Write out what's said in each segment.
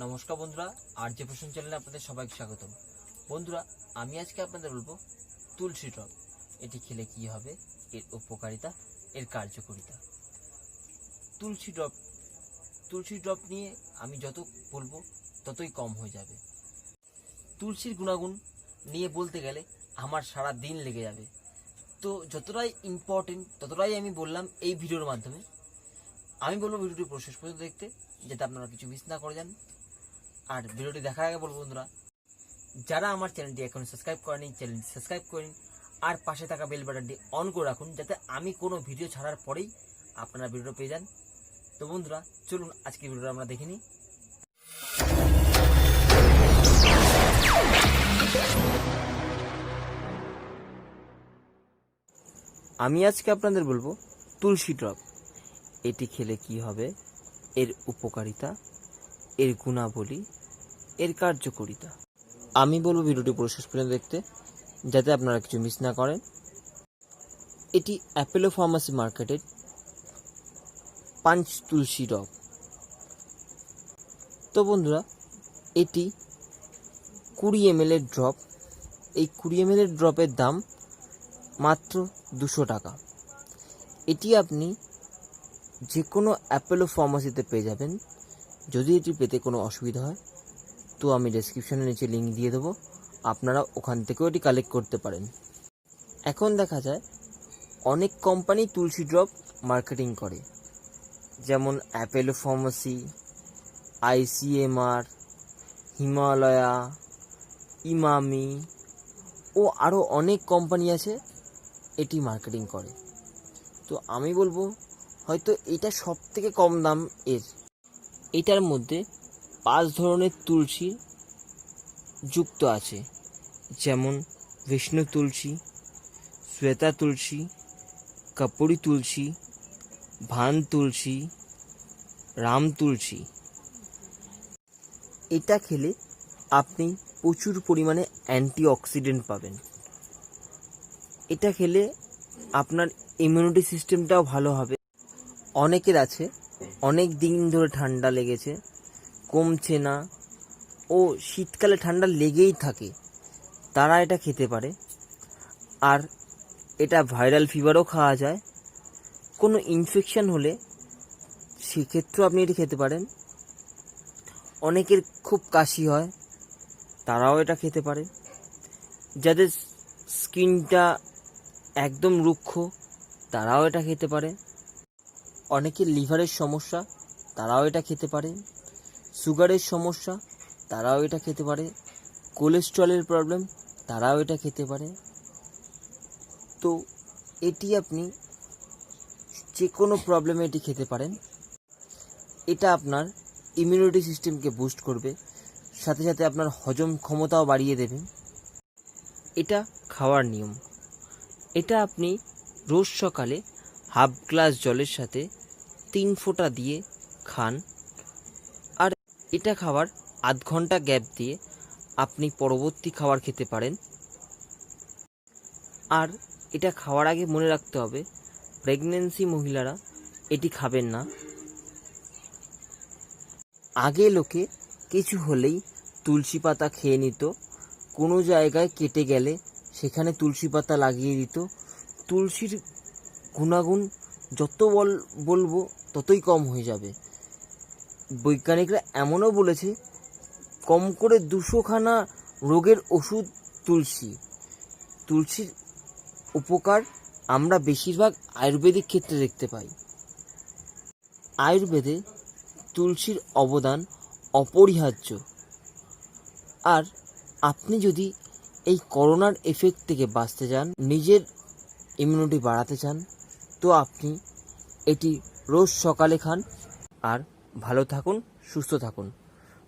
নমস্কার বন্ধুরা, আর যে পোষণ চ্যানেলে আপনাদের সবাইকে স্বাগতম। বন্ধুরা, আমি আজকে আপনাদের বলবো তুলসী ড্রপ। এটি খেলে কি হবে, এর উপকারিতা, এর কার্যকারিতা। তুলসী ড্রপ নিয়ে আমি যত বলবো ততই কম হয়ে যাবে। তুলসীর গুণাগুণ নিয়ে বলতে গেলে আমার সারা দিন লেগে যাবে, তো যতটাই ইম্পর্টেন্ট ততটাই আমি বললাম এই ভিডিওর মাধ্যমে। আমি বলবো ভিডিওটি পুরো শেষ পর্যন্ত দেখতে, যাতে আপনারা কিছু মিস না করে যান। আর ভিডিওটি দেখার আগে বলবো বন্ধুরা, যারা আমার চ্যানেলটি এখন সাবস্ক্রাইব করেনি, চ্যানেলটি সাবস্ক্রাইব করেন আর পাশে থাকা বেল বাটনটি অন করে রাখুন, যাতে আমি কোনো ভিডিও ছাড়ার পরেই আপনারা ভিডিও পেয়ে যান। তো বন্ধুরা, চলুন আজকে ভিডিওটা আমরা দেখে নিই। আমি আজকে আপনাদের বলবো তুলসী ড্রপ। এটি খেলে কি হবে, এর উপকারিতা, এর গুণাবলী, এর কার্যকারিতা। আমি বলবো ভিডিওটি পুরো শেষ পর্যন্ত দেখতে, যাতে আপনারা কিছু মিস না করেন। এটি অ্যাপোলো ফার্মাসি মার্কেটের পাঞ্চ তুলসী ড্রপ। তো বন্ধুরা, এটি 20 ml এর ড্রপ। এই 20 ml এর ড্রপের দাম মাত্র 200 টাকা। এটি আপনি যে কোনো অ্যাপোলো ফার্মাসিতে পেয়ে যাবেন। যদি এটি পেতে কোনো অসুবিধা হয় তো আমি ডেসক্রিপশনের নিচে লিঙ্ক দিয়ে দেবো, আপনারা ওখান থেকেও এটি কালেক্ট করতে পারেন। এখন দেখা যায় অনেক কোম্পানি তুলসী ড্রপ মার্কেটিং করে, যেমন Apollo pharmacy, ICMR, Himalaya, Emami ও আরও অনেক কোম্পানি আছে এটি মার্কেটিং করে। তো আমি বলবো হয়তো এটা সব থেকে কম দাম এর। এটার মধ্যে 5 ধরনের তুলসী যুক্ত আছে, যেমন বিষ্ণু তুলসী, শ্বেতা তুলসী, কপুরি তুলসী, ভান তুলসী, রাম তুলসী। এটা খেলে আপনি প্রচুর পরিমাণে অ্যান্টিঅক্সিডেন্ট পাবেন। এটা খেলে আপনার ইমিউনিটি সিস্টেমটাও ভালো হবে। অনেকের আছে অনেক দিন ধরে ঠান্ডা লেগেছে, কমছে না, ও শীতকালে ঠান্ডা লেগেই থাকে, তারা এটা খেতে পারে। আর এটা ভাইরাল ফিভারও খাওয়া যায়। কোনো ইনফেকশন হলে সেক্ষেত্রেও আপনি এটি খেতে পারেন। অনেকের খুব কাশি হয়, তারাও এটা খেতে পারে। যাদের স্কিনটা একদম রুক্ষ, তারাও এটা খেতে পারে। অনেকের লিভারের সমস্যা, তারাও এটা খেতে পারে। সুগারের সমস্যা, তারাও এটা খেতে পারে। কোলেস্ট্রলের প্রবলেম, তারাও এটা খেতে পারে। তো এটি আপনি যে কোনো প্রবলেমে এটি খেতে পারেন। এটা আপনার ইমিউনিটি সিস্টেমকে বুস্ট করবে, সাথে সাথে আপনার হজম ক্ষমতাও বাড়িয়ে দেবে। এটা খাওয়ার নিয়ম, এটা আপনি রোজ সকালে হাফ গ্লাস জলের সাথে 3 ফোঁটা দিয়ে খান। আর এটা খাওয়ার আধ ঘন্টা গ্যাপ দিয়ে আপনি পরবর্তী খাবার খেতে পারেন। আর এটা খাওয়ার আগে মনে রাখতে হবে, প্রেগন্যান্সি মহিলারা এটি খাবেন না। আগে লোকে কিছু হলেই তুলসী পাতা খেয়ে নিত, কোনো জায়গায় কেটে গেলে সেখানে তুলসী পাতা লাগিয়ে দিত। তুলসীর গুণাগুণ যত বলবো ততই কম হয়ে যাবে। বৈজ্ঞানিকরা এমনও বলেছে, কম করে 200খানা রোগের ওষুধ তুলসীর উপকার আমরা বেশিরভাগ আয়ুর্বেদিক ক্ষেত্রে দেখতে পাই। আয়ুর্বেদে তুলসীর অবদান অপরিহার্য। আর আপনি যদি এই করোনার এফেক্ট থেকে বাঁচতে চান, নিজের ইমিউনিটি বাড়াতে চান, তো আপনি এটি রোজ সকালে খান। আর ভালো থাকুন, সুস্থ থাকুন।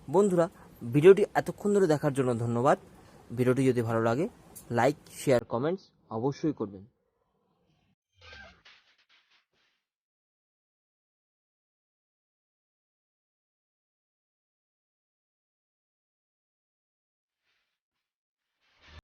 বন্ধুরা, ভিডিওটি এতক্ষণ ধরে দেখার জন্য ধন্যবাদ। ভিডিওটি যদি ভালো লাগে লাইক, শেয়ার, কমেন্টস অবশ্যই করবেন।